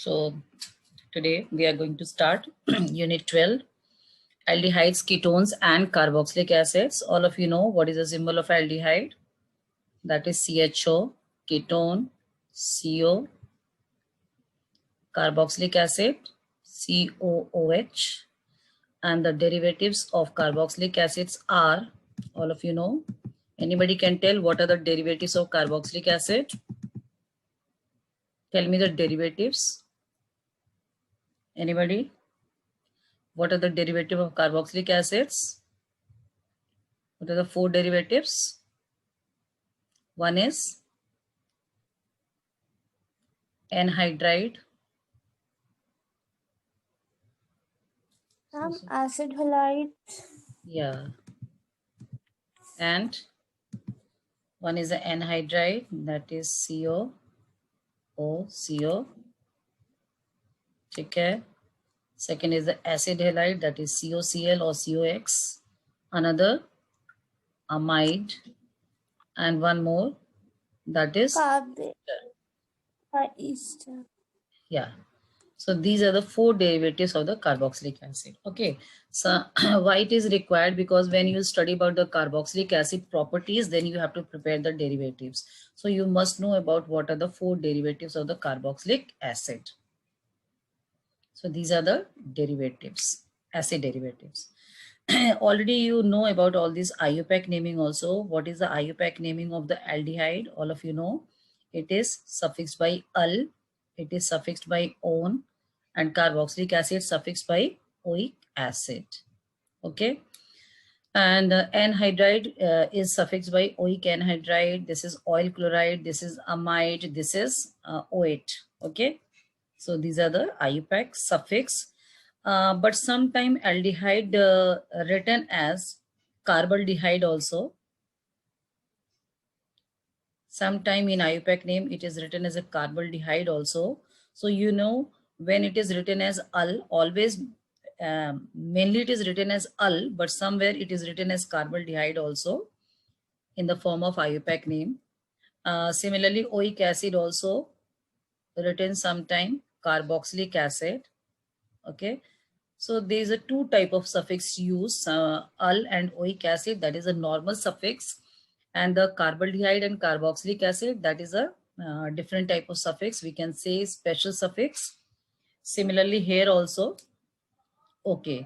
So today we are going to start Unit 12, aldehydes, ketones and carboxylic acids. All of you know what is the symbol of aldehyde? That is CHO, ketone, CO, carboxylic acid, COOH, and the derivatives of carboxylic acids are, all of you know. Anybody can tell what are the derivatives of carboxylic acid? Tell me the derivatives. Anybody? What are the derivatives of carboxylic acids? What are the four derivatives? One is anhydride. Acid halide. Yeah. And one is the anhydride, that is CO. Okay. Second is the acid halide, that is COCl or COX. Another amide. And one more, that is Carb ester. Yeah. So these are the four derivatives of the carboxylic acid. Okay. So why it is required? Because when you study about the carboxylic acid properties, then you have to prepare the derivatives. So you must know about what are the four derivatives of the carboxylic acid. So these are the derivatives, acid derivatives. Already you know about all this IUPAC naming also. What is the IUPAC naming of the aldehyde? All of you know. It is suffixed by -ul, it is suffixed by -on, and carboxylic acid suffixed by oic acid. Okay. And anhydride is suffixed by oic anhydride. This is oil chloride. This is amide. This is OH. Okay. So these are the IUPAC suffix. But sometime aldehyde written as carbaldehyde also. Sometime in IUPAC name it is written as a carbaldehyde also. So you know when it is written as -ul, always mainly it is written as -ul, but somewhere it is written as carbaldehyde also in the form of IUPAC name. Similarly, oic acid also written sometime carboxylic acid. Okay. So there is a two type of suffix used, -ul and oic acid, that is a normal suffix, and the carbaldehyde and carboxylic acid, that is a different type of suffix. We can say special suffix. Similarly here also. Okay.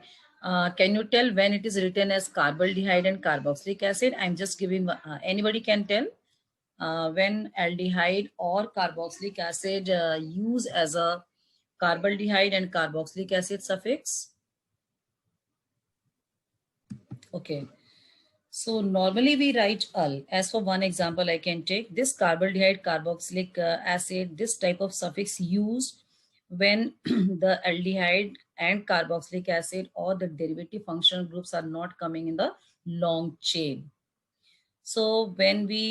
Can you tell when it is written as carbaldehyde and carboxylic acid? I'm just giving, anybody can tell when aldehyde or carboxylic acid use as a carbaldehyde and carboxylic acid suffix. Okay. So normally we write -ul. As for one example, I can take this carbaldehyde carboxylic acid, this type of suffix used when the aldehyde and carboxylic acid or the derivative functional groups are not coming in the long chain. So when we,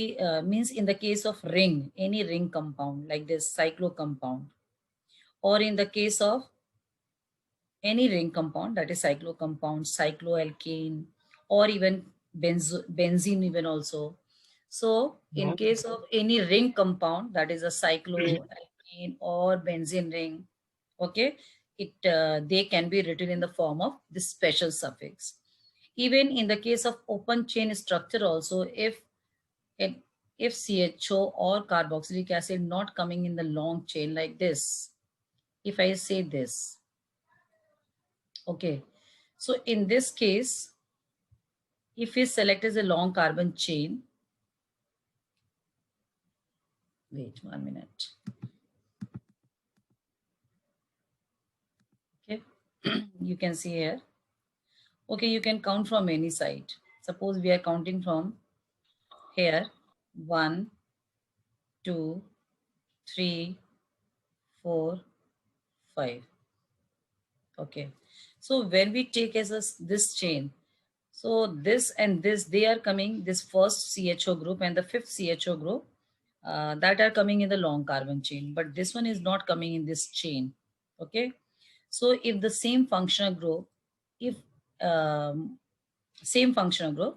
means in the case of ring, any ring compound like this cyclo compound, or in the case of any ring compound, that is cyclo compound, cycloalkane, or even benzene even also. So in case of any ring compound, that is a cycloalkane or benzene ring, okay, they can be written in the form of this special suffix. Even in the case of open chain structure also, if CHO or carboxylic acid not coming in the long chain like this, if I say this, okay, so in this case, if we select as a long carbon chain, wait 1 minute. Okay, you can see here. Okay, you can count from any side. Suppose we are counting from here 1, 2, 3, 4, 5. Okay, so when we take as this chain, so this and this, they are coming, this first CHO group and the fifth CHO group, that are coming in the long carbon chain, but this one is not coming in this chain. Okay, so if the same functional group, if same functional group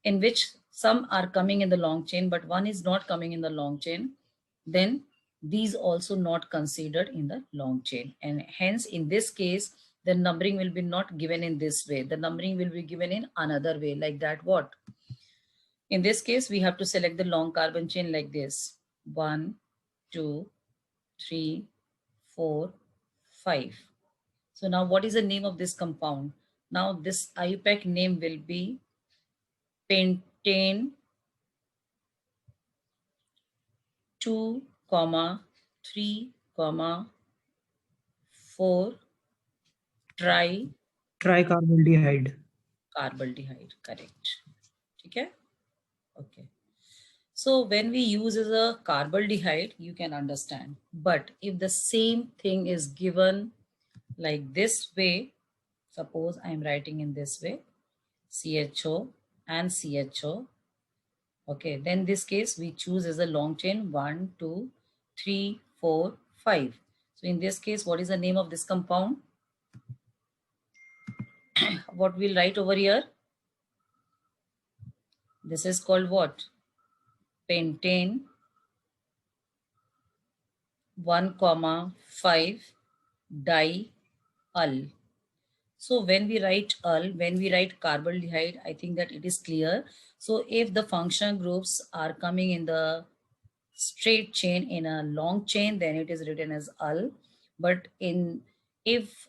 in which some are coming in the long chain but one is not coming in the long chain, then these also not considered in the long chain, and hence in this case the numbering will be not given in this way. The numbering will be given in another way, like that. What? In this case, we have to select the long carbon chain like this. 1, 2, 3, 4, 5. So now what is the name of this compound? Now this IUPAC name will be pentane 2, 3, 4 Tricarbaldehyde. tricarbaldehyde. Correct. Okay. Okay. So when we use as a carbaldehyde, you can understand. But if the same thing is given like this way, suppose I am writing in this way, CHO and CHO. Okay, then this case we choose as a long chain 1, 2, 3, 4, 5. So in this case, what is the name of this compound? What we'll write over here? This is called what? Pentane 1, 5 diol. So when we write ul, when we write carbaldehyde, I think that it is clear. So if the functional groups are coming in the straight chain in a long chain, then it is written as ul. But if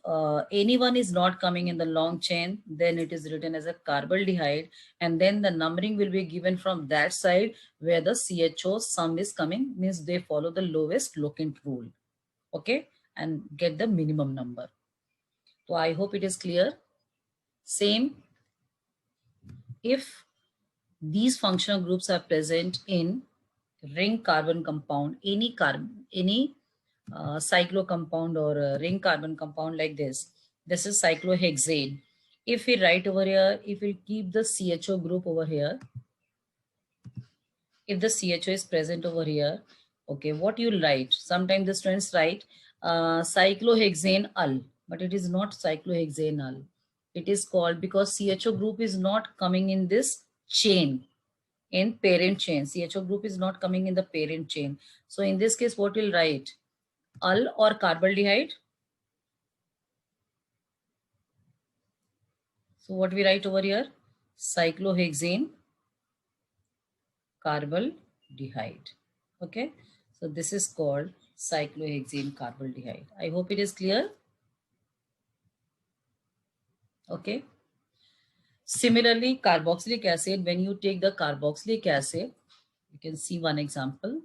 anyone is not coming in the long chain, then it is written as a carbaldehyde, and then the numbering will be given from that side where the CHO sum is coming, means they follow the lowest locant rule. Okay, and get the minimum number. So I hope it is clear. Same, if these functional groups are present in ring carbon compound, any cyclo compound or a ring carbon compound like this is cyclohexane. If we write over here, if we keep the CHO group over here, if the CHO is present over here, okay, what you'll write? Sometimes the students write cyclohexane ul, but it is not cyclohexane ul. It is called, because CHO group is not coming in this chain, in parent chain. CHO group is not coming in the parent chain. So in this case, what we'll write? Ul or carbaldehyde. So what we write over here? Cyclohexane carbaldehyde. Okay. So this is called cyclohexane carbaldehyde. I hope it is clear. Okay. Similarly, carboxylic acid, when you take the carboxylic acid, you can see one example.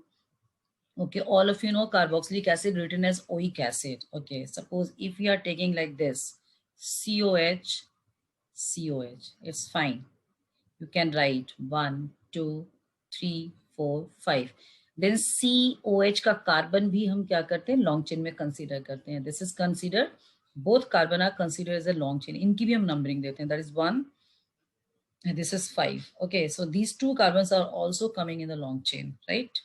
Okay, all of you know carboxylic acid written as oic acid. Okay, suppose if we are taking like this, COH, COH, it's fine. You can write 1, 2, 3, 4, 5. Then COH का carbon भी हम क्या करते हैं, long chain में consider करते हैं. This is consider, both carbon are considered as a long chain. इनकी भी हम नंबरिंग देते हैं. That is 1 and this is 5. Okay, so these two carbons are also coming in the long chain, right?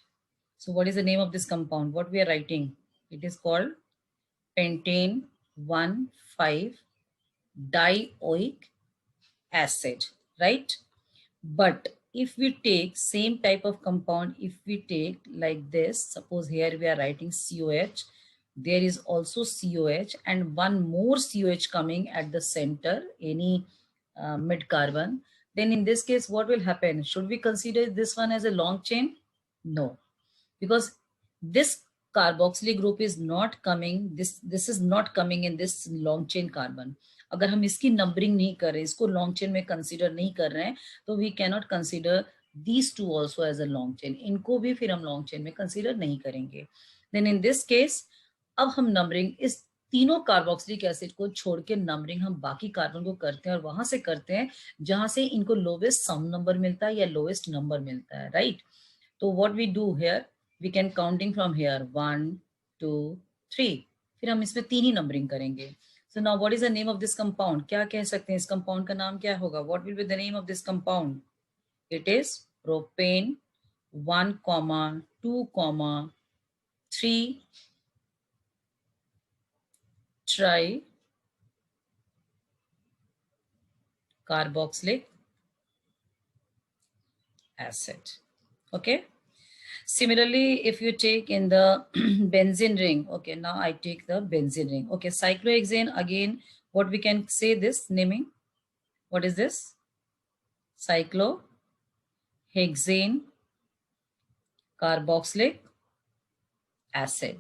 So what is the name of this compound? What we are writing? It is called pentane 1,5-dioic acid, right? But if we take same type of compound, if we take like this, suppose here we are writing COH, there is also COH and one more COH coming at the center, any mid carbon, then in this case, what will happen? Should we consider this one as a long chain? No, because this carboxylic group is not coming, this is not coming in this long chain carbon. अगर हम इसकी numbering नहीं कर रहे, इसको long chain में consider नहीं कर रहे हैं, तो we cannot consider these two also as a long chain. इनको भी फिर हम लॉन्ग चेन में कंसीडर नहीं करेंगे. देन इन दिस केस अब हम नंबरिंग इस तीनों कार्बोक्सिलिक एसिड को छोड़ के नंबरिंग हम बाकी कार्बन को करते हैं, और वहां से करते हैं जहां से इनको लोवेस्ट सम नंबर मिलता है या लोवेस्ट नंबर मिलता है, राइट? तो what we do here, we can counting from here 1, 2, 3, फिर हम इसमें तीन ही नंबरिंग करेंगे. So now what is the name of this compound? क्या कह सकते हैं इस compound का नाम क्या होगा? What will be the name of this compound? It is propane 1, 2, 3 tri carboxylic acid. Okay. Similarly, if you take in the benzene ring, okay, now I take the benzene ring. Okay, cyclohexane, again, what we can say this naming? What is this? Cyclohexane carboxylic acid.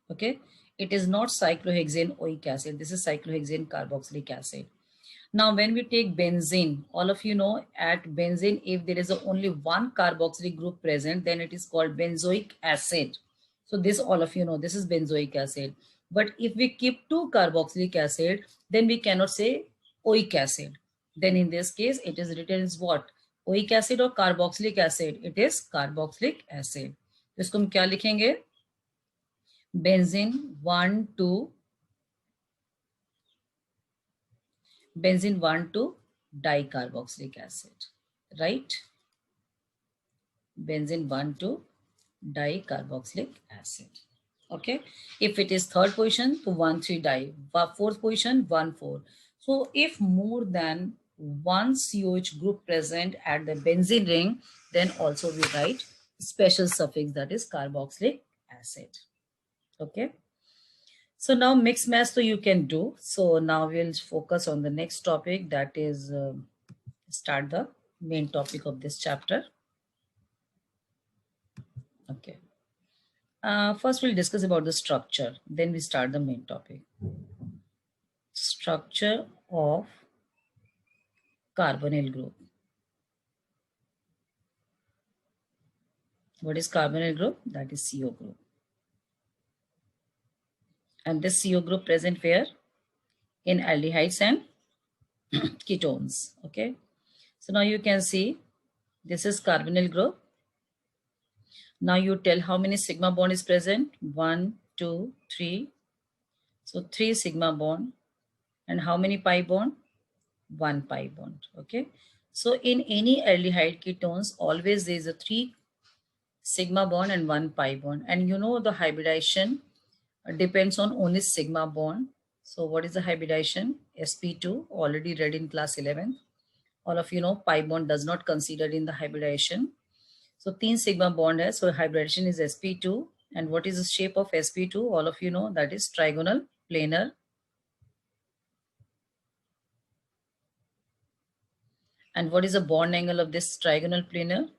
Okay, it is not cyclohexane oic acid. This is cyclohexane carboxylic acid. Now, when we take benzene, all of you know at benzene, if there is only one carboxylic group present, then it is called benzoic acid. So this all of you know, this is benzoic acid. But if we keep two carboxylic acid, then we cannot say oic acid. Then in this case, it is written as what? Oic acid or carboxylic acid? It is carboxylic acid. तो इसको हम क्या लिखेंगे? Benzene 1,2 benzene 1,2 dicarboxylic acid, right? Benzene 1,2 dicarboxylic acid. Okay. If it is third position, to 1,3 di. Fourth position, 1,4. So if more than one COH group present at the benzene ring, then also we write special suffix, that is carboxylic acid. Okay. So now mix match so you can do. So now we'll focus on the next topic, that is start the main topic of this chapter. Okay. First we'll discuss about the structure, then we start the main topic. Structure of carbonyl group. What is carbonyl group? That is CO group. And this CO group present where? In aldehydes and ketones. Okay. So now you can see this is carbonyl group. Now you tell how many sigma bond is present? 1, 2, 3. So 3 sigma bond. And how many pi bond? 1 pi bond. Okay. So in any aldehyde ketones, always there is a 3 sigma bond and 1 pi bond. And you know the hybridization depends on only sigma bond. So what is the hybridization? sp2, already read in class 11. All of you know pi bond does not considered in the hybridization. So 3 sigma bond hai, so hybridization is sp2. And what is the shape of sp2? All of you know that is trigonal planar. And what is the bond angle of this trigonal planar?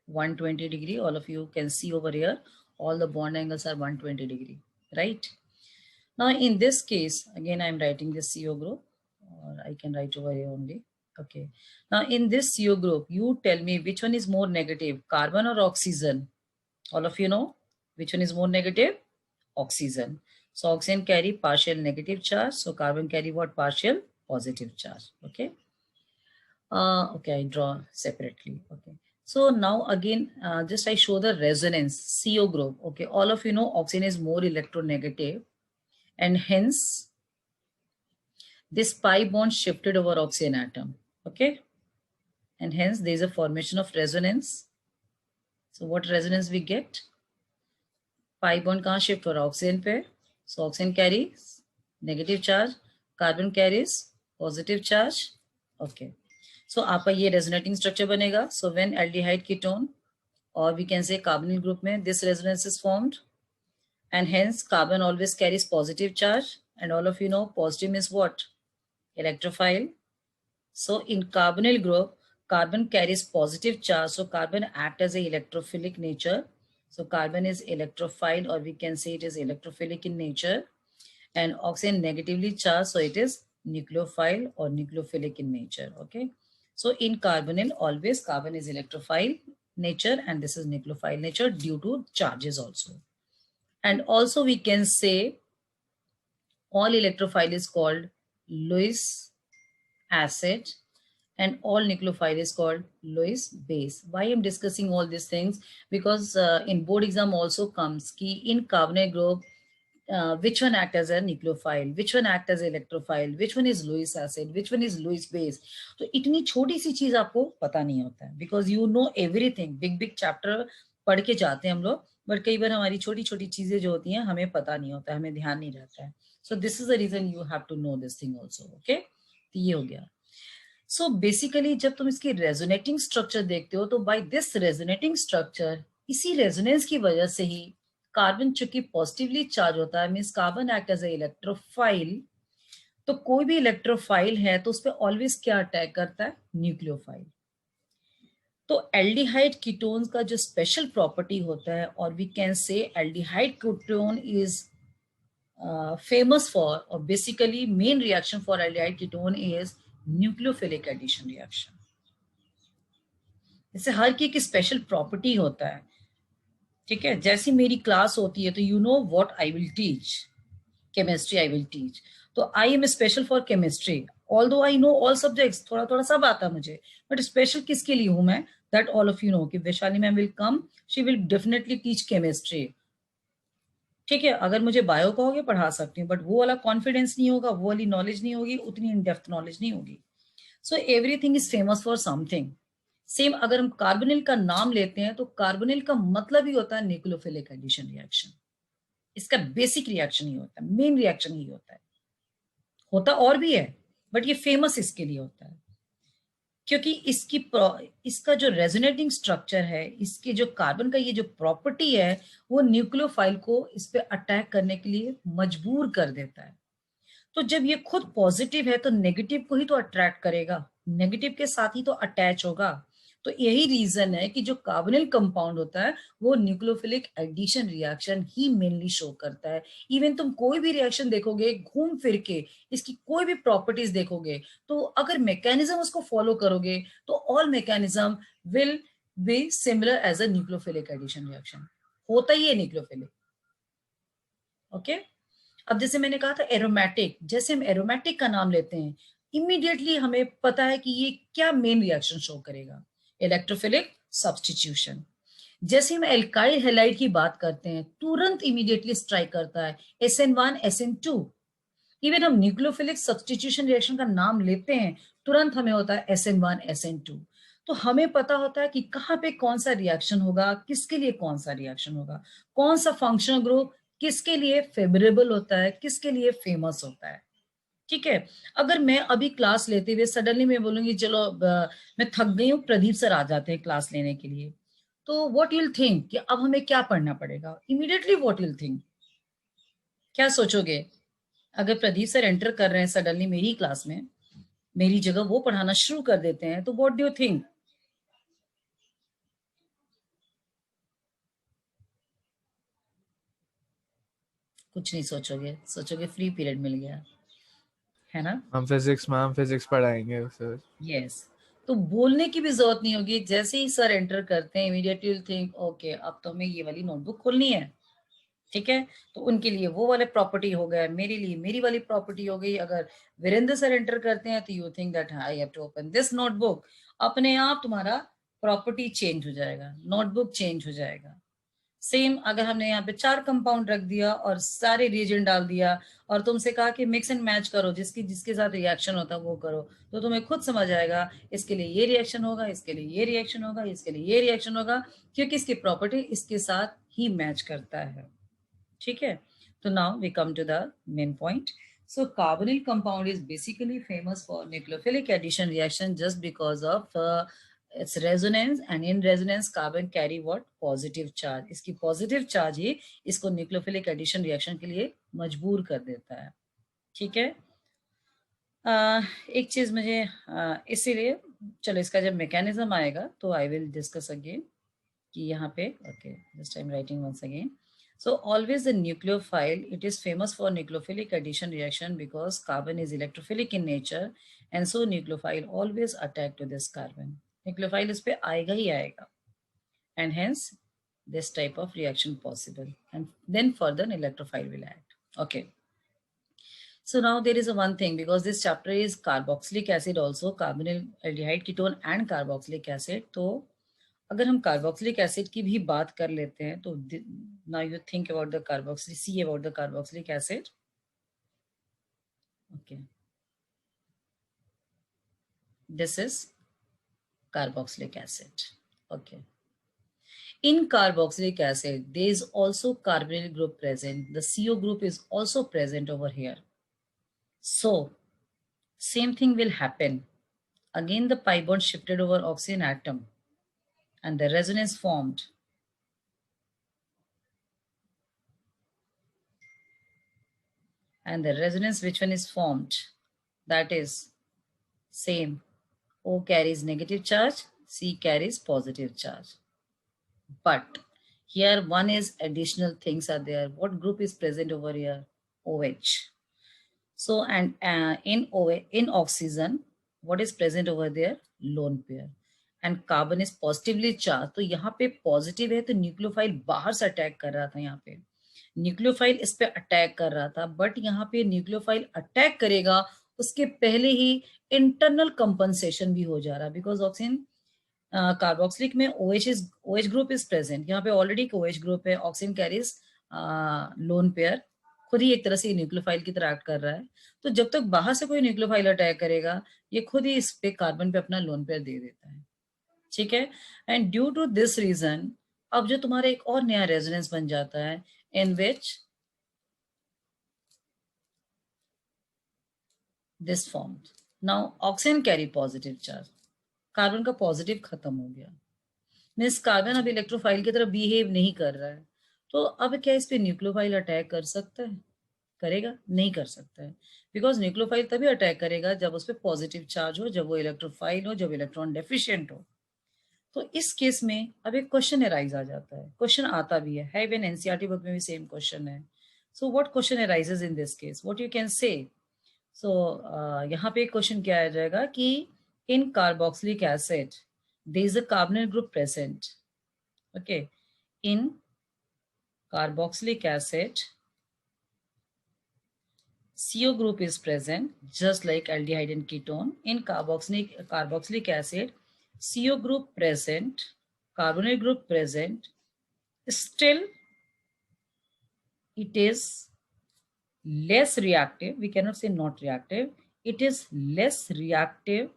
120 degree. All of you can see over here, all the bond angles are 120 degree, right? Now in this case, again, I'm writing this CO group, or I can write over here only. Okay. Now in this CO group, you tell me which one is more negative, carbon or oxygen? All of you know which one is more negative? Oxygen. So oxygen carry partial negative charge. So carbon carry what? Partial positive charge. Okay. Okay, I draw separately. Okay. So now again, just I show the resonance, CO group. Okay, all of you know oxygen is more electronegative, and hence this pi bond shifted over oxygen atom. Okay, and hence there is a formation of resonance. So what resonance we get? Pi bond kahan shift ho raha? Oxygen pe. So oxygen carries negative charge, carbon carries positive charge. Okay. So आपका ये resonating structure बनेगा. So when aldehyde ketone, or we can say carbonyl group में, this resonance is formed, and hence carbon always carries positive charge, and all of you know positive means what? Electrophile. So in carbonyl group, carbon carries positive charge, so carbon act as a electrophilic nature. So carbon is electrophile, or we can say it is electrophilic in nature, and oxygen negatively charged, so it is nucleophile or nucleophilic in nature. Okay. So in carbonyl, always carbon is electrophile nature, and this is nucleophile nature due to charges also. And also we can say all electrophile is called Lewis acid, and all nucleophile is called Lewis base. Why I'm discussing all these things? Because in board exam also comes key in carbonyl group, which one act as a nucleophile, which one act as electrophile, which one is Lewis acid, which one is Lewis base. तो इतनी छोटी सी चीज आपको पता नहीं होता है, because you know everything. big chapter पढ़ के जाते हैं हम लोग, but कई बार हमारी छोटी छोटी चीजें जो होती हैं हमें पता नहीं होता है, हमें ध्यान नहीं रहता है. So this is the reason you have to know this thing also. Okay, तो ये हो गया. So basically जब तुम इसकी resonating structure देखते हो, तो by this resonating structure इसी रेजोनेंस की वजह से ही कार्बन चूंकि पॉजिटिवली चार्ज होता है, means carbon act as a electrophile, तो कोई भी इलेक्ट्रोफाइल है तो उस पर ऑलवेज क्या अटैक करता है, न्यूक्लियोफाइल। तो एल्डिहाइड कीटोन्स का जो स्पेशल प्रॉपर्टी होता है, और we can say aldehyde ketone is famous for, or basically main reaction for aldehyde ketone is nucleophilic addition reaction. इससे हर की स्पेशल प्रॉपर्टी होता है, ठीक है। जैसी मेरी क्लास होती है तो you know what I will teach, chemistry I will teach, तो I am special for chemistry, although I know all subjects, थोड़ा थोड़ा सब आता मुझे, बट स्पेशल किसके लिए हूं मैं, that all of you know कि Vaishali ma'am will come, she will definitely teach chemistry, ठीक है। अगर मुझे बायो कहोगे पढ़ा सकती हूँ, बट वो वाला कॉन्फिडेंस नहीं होगा, वो वाली नॉलेज नहीं होगी, उतनी इन डेप्थ नॉलेज नहीं होगी। So everything is famous for something. Same अगर हम कार्बोनिल का नाम लेते हैं तो कार्बोनिल का मतलब ही होता है न्यूक्लियोफिलिक एडिशन रिएक्शन। इसका बेसिक रिएक्शन ही होता है, मेन रिएक्शन ही होता है, होता और भी है, बट ये फेमस इसके लिए होता है क्योंकि इसका जो रेजोनेटिंग स्ट्रक्चर है, इसके जो कार्बन का ये जो प्रॉपर्टी है, वो न्यूक्लियोफाइल को इस पे अटैक करने के लिए मजबूर कर देता है। तो जब ये खुद पॉजिटिव है तो नेगेटिव को ही तो अट्रैक्ट करेगा, नेगेटिव के साथ ही तो अटैच होगा। तो यही रीजन है कि जो कार्बोनिल कंपाउंड होता है वो न्यूक्लियोफिलिक एडिशन रिएक्शन ही मेनली शो करता है। इवन तुम कोई भी रिएक्शन देखोगे घूम फिर के, इसकी कोई भी प्रॉपर्टीज देखोगे, तो अगर मैकेनिज्म उसको फॉलो करोगे तो all mechanism will be similar as a nucleophilic addition reaction, होता ही है न्यूक्लियोफिलिक। ओके अब जैसे मैंने कहा था एरोमेटिक, जैसे हम एरोमेटिक का नाम लेते हैं इमीडिएटली हमें पता है कि ये क्या मेन रिएक्शन शो करेगा, इलेक्ट्रोफिलिक सब्स्टिट्यूशन। जैसे हम एल्काइल हैलाइड की बात करते हैं तुरंत इमीडिएटली स्ट्राइक करता है SN1 SN2। इवन हम न्यूक्लियोफिलिक सब्स्टिट्यूशन रिएक्शन का नाम लेते हैं तुरंत हमें होता है SN1 SN2। तो हमें पता होता है कि कहाँ पे कौन सा रिएक्शन होगा, किसके लिए कौन सा रिएक्शन होगा, कौन सा फंक्शनल ग्रुप किसके लिए फेवरेबल होता है, किसके लिए फेमस होता है, ठीक है। अगर मैं अभी क्लास लेते हुए सडनली मैं बोलूंगी चलो मैं थक गई हूँ, प्रदीप सर आ जाते हैं क्लास लेने के लिए, तो व्हाट विल थिंक कि अब हमें क्या पढ़ना पड़ेगा, इमीडिएटली व्हाट विल थिंक, क्या सोचोगे। अगर प्रदीप सर एंटर कर रहे हैं सडनली मेरी क्लास में, मेरी जगह वो पढ़ाना शुरू कर देते हैं, तो व्हाट डू यू थिंक। कुछ नहीं सोचोगे, सोचोगे फ्री पीरियड मिल गया है ना। हम फिजिक्स पढ़ाएंगे सर। यस तो बोलने की भी जरूरत नहीं होगी, जैसे ही सर एंटर करते हैं इमीडिएटली विल थिंक ओके अब तो हमें ये वाली नोटबुक खोलनी है, ठीक है। तो उनके लिए वो वाले प्रॉपर्टी हो गया, मेरे लिए मेरी वाली प्रॉपर्टी हो गई। अगर वीरेंद्र सर एंटर करते हैं तो you think that I have to open this notebook, अपने आप तुम्हारा प्रॉपर्टी चेंज हो जाएगा, नोटबुक चेंज हो जाएगा। सेम अगर हमने यहाँ पे 4 कंपाउंड रख दिया और सारे रिएजेंट डाल दिया और तुमसे कहा कि मिक्स एंड मैच करो, जिसकी जिसके साथ रिएक्शन होता है वो करो, तो तुम्हें खुद समझ आएगा इसके लिए ये रिएक्शन होगा, इसके लिए ये रिएक्शन होगा, इसके लिए ये रिएक्शन होगा, क्योंकि इसकी प्रॉपर्टी इसके साथ ही मैच करता है, ठीक है। तो now we come to the main point. So carbonyl compound is basically famous for nucleophilic addition reaction just because of its resonance, and in resonance carbon carry what positive charge, इसकी positive charge ही इसको nucleophilic addition reaction के लिए मजबूर कर देता है, ठीक है। एक चीज मुझे इसीलिए चलो इसका जब मैकेनिज्म आएगा तो आई विल डिस्कस अगेन कि यहाँ पे okay just I am writing once again. So always the nucleophile, it is famous for nucleophilic addition reaction because carbon is electrophilic in nature, and so nucleophile always attack to this carbon. Nucleophile इस पे आएगा ही आएगा, and hence this type of reaction possible, and then further an electrophile will act. Okay. So now there is a one thing, because this chapter is carboxylic acid also, carbonyl aldehyde ketone and carboxylic acid. तो अगर हम carboxylic acid की भी बात कर लेते हैं तो now you think about the carboxylic, see about the carboxylic acid. Okay this is carboxylic acid. Okay in carboxylic acid there is also carbonyl group present, the CO group is also present over here. So same thing will happen again, the pi bond shifted over oxygen atom and the resonance formed, and the resonance which one is formed, that is same. O carries negative charge, C carries positive charge. But here one is additional things are there. What group is present over here? OH. So, and in oxygen, what is present over there? Lone pair. And carbon is positively charged. तो यहाँ पे positive है तो nucleophile बाहर से attack कर रहा था. यहाँ पे न्यूक्लियोफाइल इस पे अटैक कर रहा था, बट यहाँ पे न्यूक्लियोफाइल अटैक करेगा उसके पहले ही इंटरनल कंपनसेशन भी हो जा रहा है, बिकॉज ऑक्सीजन कार्बोक्सिलिक में OH ग्रुप इज प्रेजेंट. यहाँ पे ऑलरेडी OH ग्रुप है. ऑक्सीजन कैरीज लोन पेयर, खुद ही एक तरह से न्यूक्लियोफाइल की तरह एक्ट कर रहा है. तो जब तक बाहर से कोई न्यूक्लियोफाइल अटैक करेगा, ये खुद ही इस पे कार्बन पे अपना लोन पेयर दे देता है. ठीक है. And due to this reason अब जो तुम्हारा एक और नया रेजोनेंस बन जाता है, in which this formed. Now oxygen carry positive charge, carbon का पॉजिटिव खत्म हो गया, मीन्स कार्बन अब इलेक्ट्रोफाइल की तरह बिहेव नहीं कर रहा है. तो अब क्या इस पे न्यूक्लियोफाइल अटैक कर सकता है? करेगा? नहीं कर सकता है, बिकॉज न्यूक्लियोफाइल तभी अटैक करेगा जब उस पर पॉजिटिव चार्ज हो, जब वो इलेक्ट्रोफाइल हो, जब इलेक्ट्रॉन डेफिशिएंट हो. तो इस केस में अब एक क्वेश्चन अराइज आ जाता है. क्वेश्चन आता भी है इवन एनसीईआरटी बुक में भी सेम क्वेश्चन है. So what question arises in this case, what you can say. So यहाँ पे क्वेश्चन क्या आ जाएगा कि in carboxylic acid there is a carbonyl group present. Okay, in carboxylic acid CO group is present just like aldehyde and ketone. In carboxylic acid CO group present, carbonyl group present, still it is less reactive. We cannot say not reactive. It is less reactive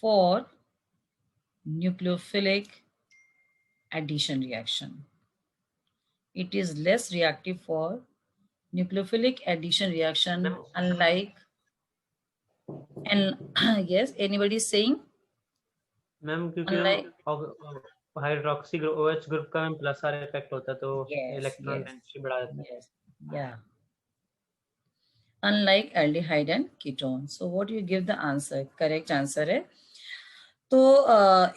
for nucleophilic addition reaction. It is less reactive for nucleophilic addition reaction, unlike, and yes, anybody is saying? Ma'am क्योंकि hydroxy OH group का में plus are effect होता है तो electron density बढ़ा देता है. Yeah. Unlike aldehyde and ketone. So what you give the answer? Correct answer है. So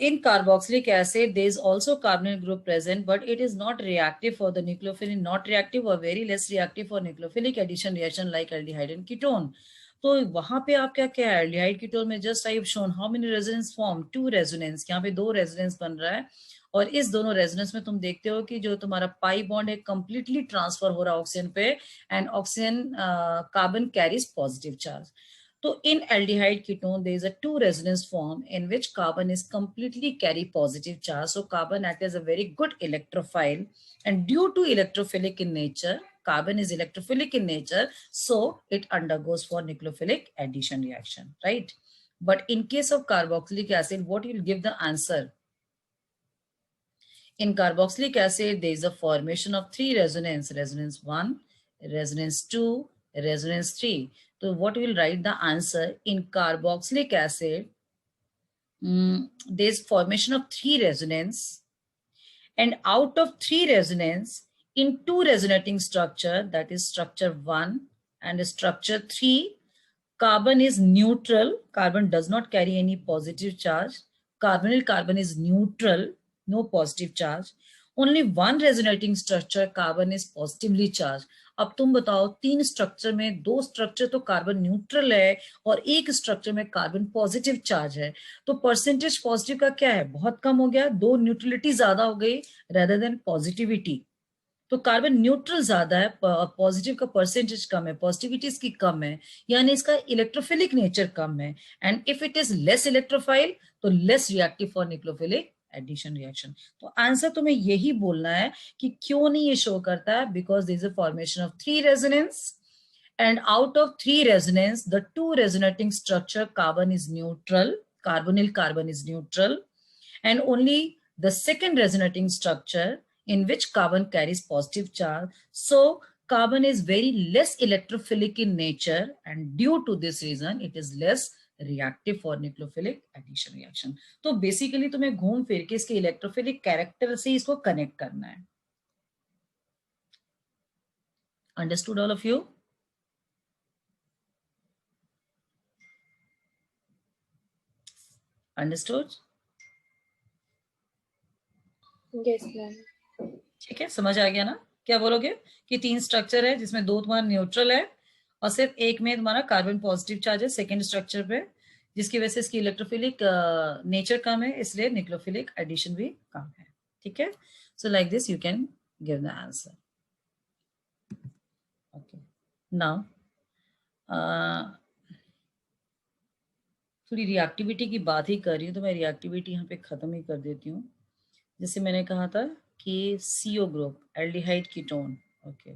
in carboxylic acid, there is also carbonyl group present, but it is not reactive for the nucleophilic, not reactive or very less reactive for nucleophilic addition reaction like aldehyde and ketone. तो वहां पे आप क्या क्या है, aldehyde ketone में just I have shown how many resonance form, 2 resonance. यहाँ पे 2 रेजोनेंस बन रहा है, और इस दोनों रेजोनेंस में तुम देखते हो कि जो तुम्हारा पाई बॉन्ड है कंप्लीटली ट्रांसफर हो रहा है ऑक्सीजन पे, and oxygen carbon carries positive charge. So in aldehyde ketone, there is a 2 resonance form in which carbon is completely carry positive charge. So carbon acts as a very good electrophile, and due to electrophilic in nature, carbon is electrophilic in nature, so it undergoes for nucleophilic addition reaction, right? But in case of carboxylic acid, what you'll give the answer? In carboxylic acid, there is a formation of 3 resonance, resonance 1, resonance 2, resonance 3. So what will write the answer? In carboxylic acid, there is formation of 3 resonance, and out of 3 resonance, in 2 resonating structure, that is structure 1 and structure 3, carbon is neutral. Carbon does not carry any positive charge. Carbonyl carbon is neutral, no positive charge. Only one resonating structure, carbon is positively charged. अब तुम बताओ, 3 structure में 2 structure तो carbon neutral है और 1 structure में carbon positive charge है, तो परसेंटेज पॉजिटिव का क्या है? बहुत कम हो गया, 2 न्यूट्रलिटी ज्यादा हो गई रेदर देन पॉजिटिविटी. तो कार्बन न्यूट्रल ज्यादा है, पॉजिटिव का परसेंटेज कम है, पॉजिटिविटी इसकी कम है, यानी इसका इलेक्ट्रोफिलिक नेचर कम है. And if it is less electrophile तो less reactive for nucleophilic addition reaction. तो आंसर तुम्हें यही बोलना है कि क्यों नहीं ये शो करता है, because there is a formation of 3 resonance, and out of 3 resonance, the 2 resonating structure carbon is neutral, carbonyl carbon is neutral, and only the second resonating structure in which carbon carries positive charge. So carbon is very less electrophilic in nature, and due to this reason it is less reactive for nucleophilic addition reaction. तो basically तुम्हें घूम फिर के इसके electrophilic character से इसको connect करना है. Understood, all of you? Understood? Yes, ma'am. ठीक है, समझ आ गया ना? क्या बोलोगे कि 3 स्ट्रक्चर है जिसमें 2 तुम्हारा न्यूट्रल है और सिर्फ एक में तुम्हारा कार्बन पॉजिटिव चार्ज है सेकेंड स्ट्रक्चर पे, जिसकी वजह से इसकी इलेक्ट्रोफिलिक नेचर कम है, इसलिए न्यूक्लियोफिलिक एडिशन भी कम है. ठीक है, so like this you can give the answer. Okay, now थोड़ी रिएक्टिविटी की बात ही कर रही हूँ तो मैं रिएक्टिविटी यहाँ पे खत्म ही कर देती हूँ. जैसे मैंने कहा था कि CO group aldehyde ketone. Okay,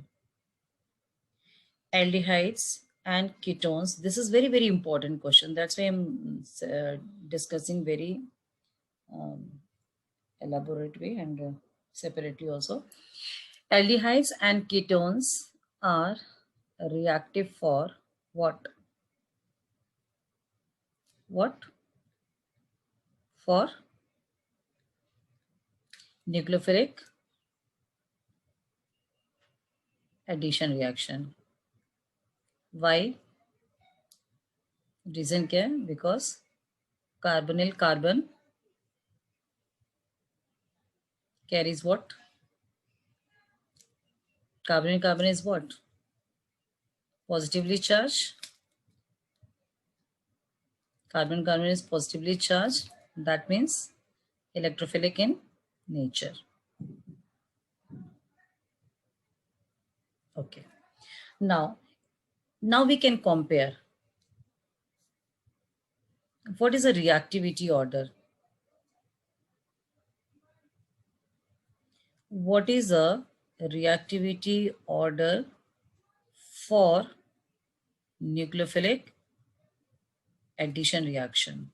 aldehydes and ketones, this is very important question, that's why I'm discussing very elaborate way and separately also. Aldehydes and ketones are reactive for what? For nucleophilic addition reaction. Why? Reason क्या है? Because carbonyl carbon carries what? Carbonyl carbon is what? Positively charged. Carbon carbon is positively charged. That means electrophilic in nature. Okay. Now we can compare. What is a reactivity order? What is a reactivity order for nucleophilic addition reaction?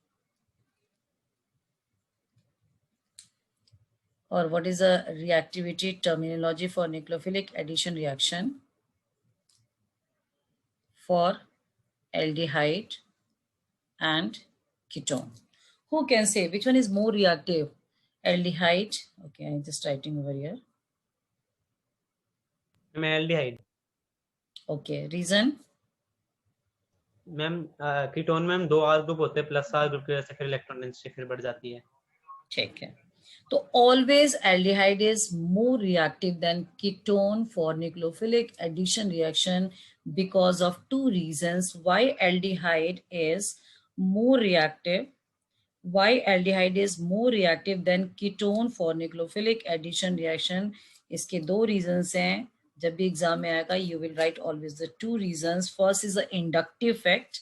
Or what is a reactivity terminology for nucleophilic addition reaction for aldehyde and ketone? Who can say which one is more reactive? Aldehyde. Okay, I'm just writing over here. aldehyde. Okay, reason? Ma'am ketone में हम 2 R group होते हैं, plus R group की वजह से फिर electron density फिर बढ़ जाती है. ठीक है, तो always aldehyde is more reactive than ketone for nucleophilic addition reaction because of 2 reasons. Why aldehyde is more reactive? Why aldehyde is more reactive than ketone for nucleophilic addition reaction? इसके 2 reasons हैं. जब भी exam में आएगा you will write always the 2 reasons. First is the inductive effect.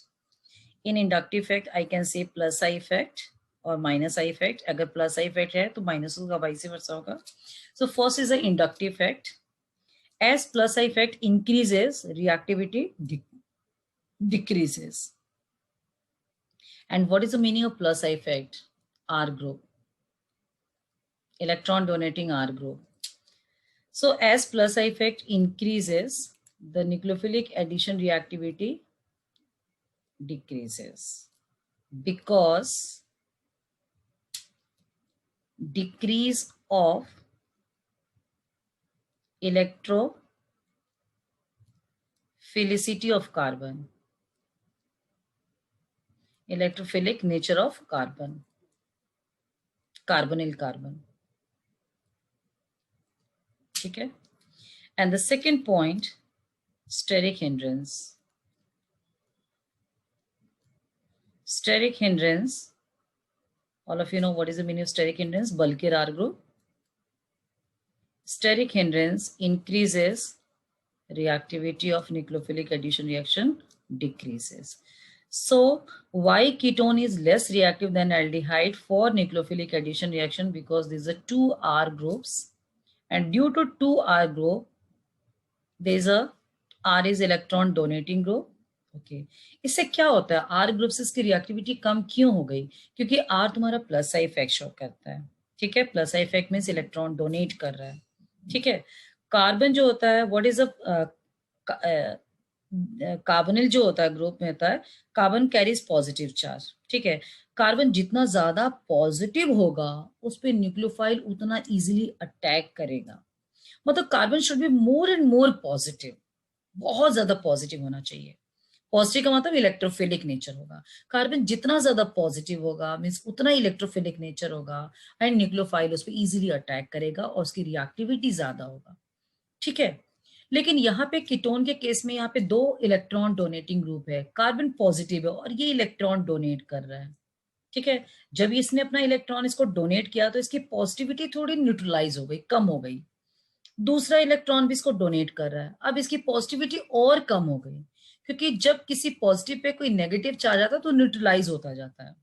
In inductive effect I can say plus I effect और minus I effect. अगर plus I effect है तो माइनस होगा, वाइस वर्सा होगा. So first is the inductive effect. As plus I effect increases, reactivity decreases. And what is the meaning of plus I effect? R group, electron donating R group. So as plus I effect increases, the nucleophilic addition reactivity decreases because decrease of electrophilicity of carbon, electrophilic nature of carbon, carbonyl carbon. ठीक है. And the second point, steric hindrance. Steric hindrance, all of you know what is the meaning of steric hindrance? Bulky R group. Steric hindrance increases, reactivity of nucleophilic addition reaction decreases. So why ketone is less reactive than aldehyde for nucleophilic addition reaction? Because these are 2 R groups, and due to 2 R group, there is a R is electron donating group. Okay, इससे क्या होता है? Are group से इसकी reactivity कम क्यों हो गई? क्योंकि आर तुम्हारा प्लस आई इफेक्ट शो करता है. ठीक है, plus I effect means electron donate कर रहा है. ठीक है, कार्बन जो होता है, व्हाट इज अ कार्बोनिल जो होता है ग्रुप में होता है, कार्बन कैरीज पॉजिटिव चार्ज. ठीक है, कार्बन जितना ज्यादा पॉजिटिव होगा उस पर न्यूक्लियोफाइल उतना इजीली अटैक करेगा. मतलब carbon should be more and more positive. बहुत ज्यादा पॉजिटिव होना चाहिए। पॉजिटिव का मतलब इलेक्ट्रोफिलिक नेचर होगा। कार्बन जितना ज्यादा पॉजिटिव होगा मीन्स उतना इलेक्ट्रोफिलिक नेचर होगा एंड न्यूक्लियोफाइल उस पर इजीली अटैक करेगा और उसकी रिएक्टिविटी ज्यादा होगा। ठीक है, लेकिन यहाँ पे कीटोन के केस में यहाँ पे 2 इलेक्ट्रॉन डोनेटिंग ग्रुप है, कार्बन पॉजिटिव है और ये इलेक्ट्रॉन डोनेट कर रहा है। ठीक है, जब इसने अपना इलेक्ट्रॉन इसको डोनेट किया तो इसकी पॉजिटिविटी थोड़ी न्यूट्रलाइज हो गई, कम हो गई। दूसरा इलेक्ट्रॉन भी इसको डोनेट कर रहा है, अब इसकी पॉजिटिविटी और कम हो गई, क्योंकि जब किसी पॉजिटिव पे कोई नेगेटिव चार्ज आता है तो न्यूट्रलाइज होता जाता है।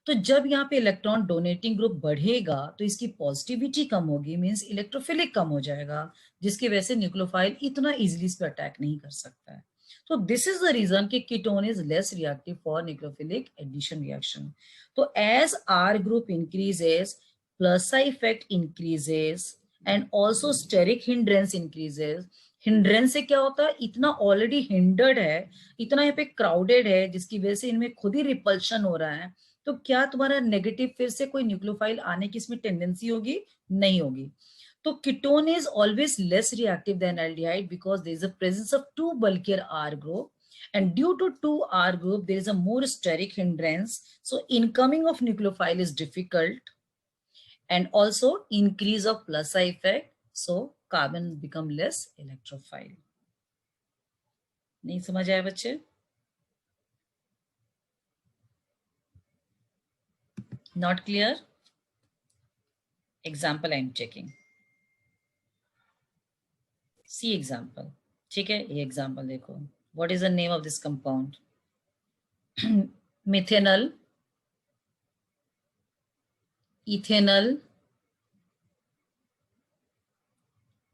तो जब यहाँ पे इलेक्ट्रॉन डोनेटिंग ग्रुप बढ़ेगा तो इसकी पॉजिटिविटी कम होगी, मींस इलेक्ट्रोफिलिक कम हो जाएगा, जिसकी वजह से न्यूक्लियोफाइल इतना इजीली इस पर अटैक नहीं कर सकता है। तो दिस इज द रीजन कि ketone is less reactive for nucleophilic addition reaction. तो as R group increases, plus effect increases and also steric hindrance increases. Hindrance से क्या होता है, इतना ऑलरेडी हिंडर्ड है, इतना यहाँ पे क्राउडेड है, जिसकी वजह से इनमें खुद ही रिपल्शन हो रहा है, तो क्या तुम्हारा नेगेटिव फिर से कोई न्यूक्लियोफाइल आने की इसमें टेंडेंसी होगी? नहीं होगी। तो ketone is always less reactive than aldehyde because there is a presence of 2 bulkier R group, and due to 2 R group there is a more steric hindrance, so incoming of nucleophile is difficult, and also increase of plus effect, so carbon become less electrophile. नहीं समझ आया बच्चे? Not clear? Example I am checking. See example. ठीक है, ये example देखो. What is the name of this compound? Methanol, ethanol,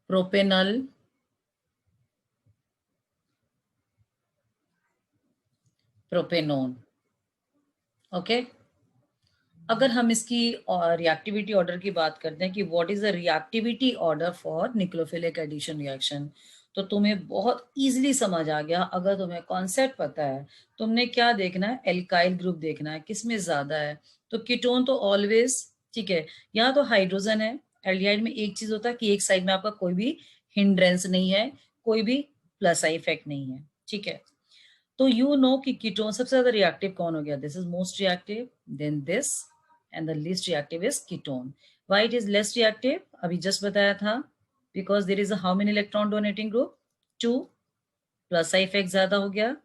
propanol, propanone. Okay? अगर हम इसकी रिएक्टिविटी ऑर्डर की बात करते हैं कि what is the reactivity order for nucleophilic addition reaction, तो तुम्हें बहुत इजीली समझ आ गया। अगर तुम्हें कॉन्सेप्ट पता है, तुमने क्या देखना है, एल्काइल ग्रुप देखना है, किसमें ज्यादा है। तो कीटोन तो ऑलवेज, ठीक है, यहाँ तो हाइड्रोजन है। एल्डिहाइड में एक चीज होता है कि एक साइड में आपका कोई भी हिंड्रेंस नहीं है, कोई भी प्लस इफेक्ट नहीं है। ठीक है, तो यू नो कि कीटोन सबसे ज्यादा रिएक्टिव कौन हो गया, this is most reactive, then this, and the least reactive is ketone. Why it is less reactive? अभी just बताया था, because there is a how many electron donating group? 2, plus effect ज्यादा हो गया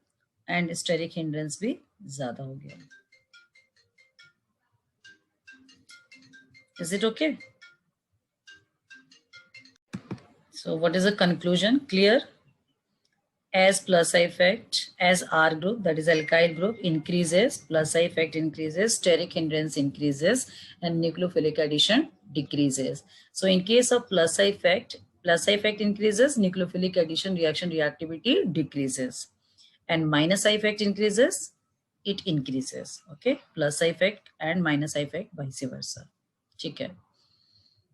and steric hindrance भी ज्यादा हो गया। Is it okay? So what is the conclusion? Clear? As plus effect, as R group, that is alkyl group, increases, plus effect increases, steric hindrance increases, and nucleophilic addition decreases. So in case of plus effect increases, nucleophilic addition reaction reactivity decreases, and minus effect increases, it increases. Okay, plus effect and minus effect vice versa. ठीक है.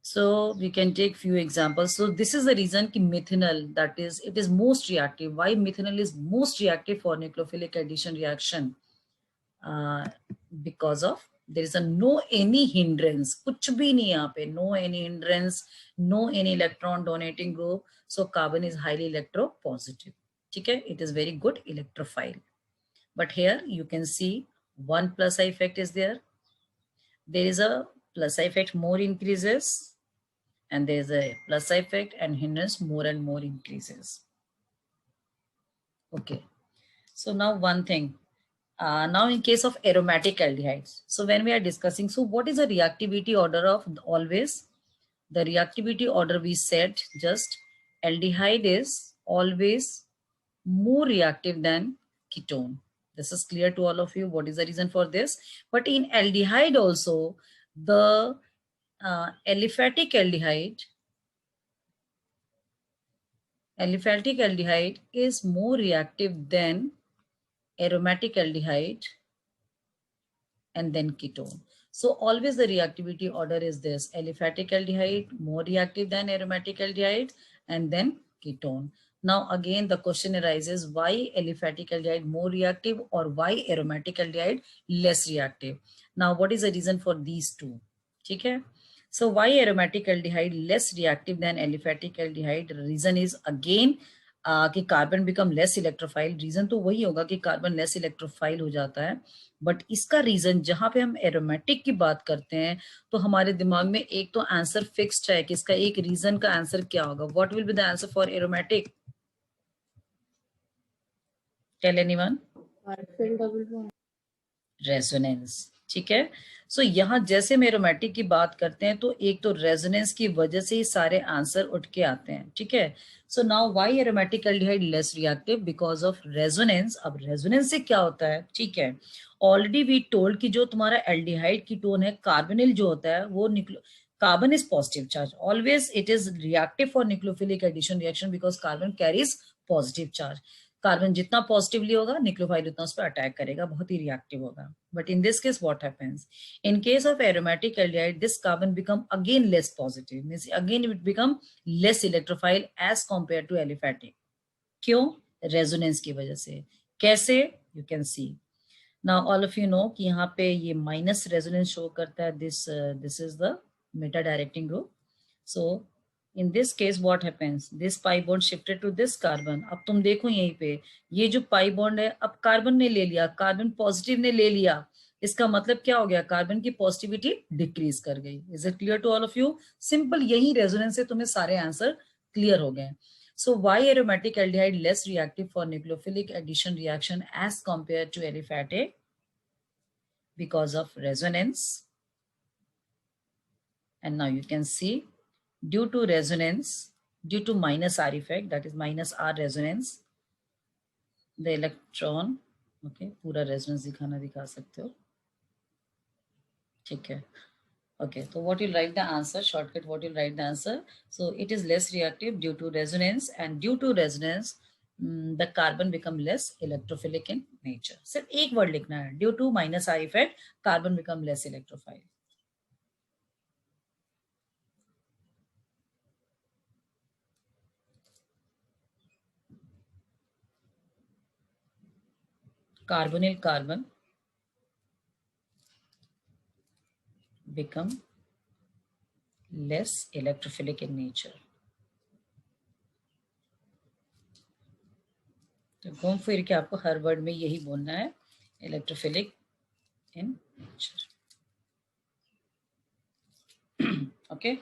So we can take few examples. So this is the reason कि methanol, that is, it is most reactive. Why methanol is most reactive for nucleophilic addition reaction? Because of there is a no any hindrance, कुछ भी नहीं यहाँ पे, no any hindrance, no any electron donating group. So carbon is highly electropositive. ठीक है, it is very good electrophile. But here you can see one plus effect is there. There is a plus effect more increases, and there is a plus effect and hindrance more and more increases. Okay, so now one thing, now in case of aromatic aldehydes, so when we are discussing, so what is the reactivity order of always? The reactivity order we said just aldehyde is always more reactive than ketone. This is clear to all of you. What is the reason for this? But in aldehyde also, the aliphatic aldehyde is more reactive than aromatic aldehyde and then ketone. So always the reactivity order is this: aliphatic aldehyde more reactive than aromatic aldehyde and then ketone. Now again the question arises, why aliphatic aldehyde more reactive or why aromatic aldehyde less reactive? Now what is the reason for these two? Okay? So why aromatic aldehyde less reactive than aliphatic aldehyde? The reason is again कि carbon become less electrophile, reason तो वही होगा कि carbon less electrophile हो जाता है, but इसका reason जहां पे हम एरोमेटिक की बात करते हैं तो हमारे दिमाग में एक तो आंसर फिक्स्ड है कि इसका एक रीजन का आंसर क्या होगा. What will be the answer for aromatic? Tell anyone? Resonance. ठीक है. सो यहाँ जैसे हम एरोमेटिक की बात करते हैं तो एक तो रेजोनेंस की वजह से ही सारे आंसर उठ के आते हैं. ठीक है. So now why aromatic aldehyde less reactive? Because of resonance. अब रेजोनेंस से क्या होता है? ठीक है, ऑलरेडी वी टोल्ड कि जो तुम्हारा एल्डिहाइड कीटोन है कार्बोनिल जो होता है वो carbon is positive charge, always it is reactive for nucleophilic addition reaction because carbon carries positive charge. Carbon जितना पॉजिटिवली होगा न्यूक्लियोफाइल उतना उस पर अटैक करेगा, बहुत ही रिएक्टिव होगा. But in this case what happens? In case of aromatic aldehyde this carbon become again less positive, means again it become less electrophile as compare to aliphatic. क्यों? Resonance की वजह से. कैसे? You can see now all of you know कि यहाँ पे ये minus resonance show करता है. This is the meta directing group. So in this case what happens? This pi bond shifted to this carbon. अब तुम देखो यहीं पे ये जो pi bond है अब कार्बन ने ले लिया, कार्बन पॉजिटिव ने ले लिया. इसका मतलब क्या हो गया? कार्बन की पॉजिटिविटी डिक्रीज कर गई. Is it clear to all of you? Simple यही रेजोनेंस से तुम्हें सारे आंसर क्लियर हो गए. So why aromatic aldehyde less reactive for nucleophilic addition reaction as compared to aliphatic? Because of resonance. And now you can see due to resonance, due to minus R effect, that is minus R resonance, the electron, okay, पूरा resonance दिखा सकते हो. ठीक है. Okay, so what you'll write the answer, shortcut what you'll write the answer. So it is less reactive due to resonance, and due to resonance, the carbon become less electrophilic in nature. सिर्फ एक word लिखना है, due to minus R effect, carbon become less electrophile. Carbonyl carbon become less electrophilic in nature. तो घूम फिर के आपको हर word में यही बोलना है, इलेक्ट्रोफिलिक इन नेचर. ओके.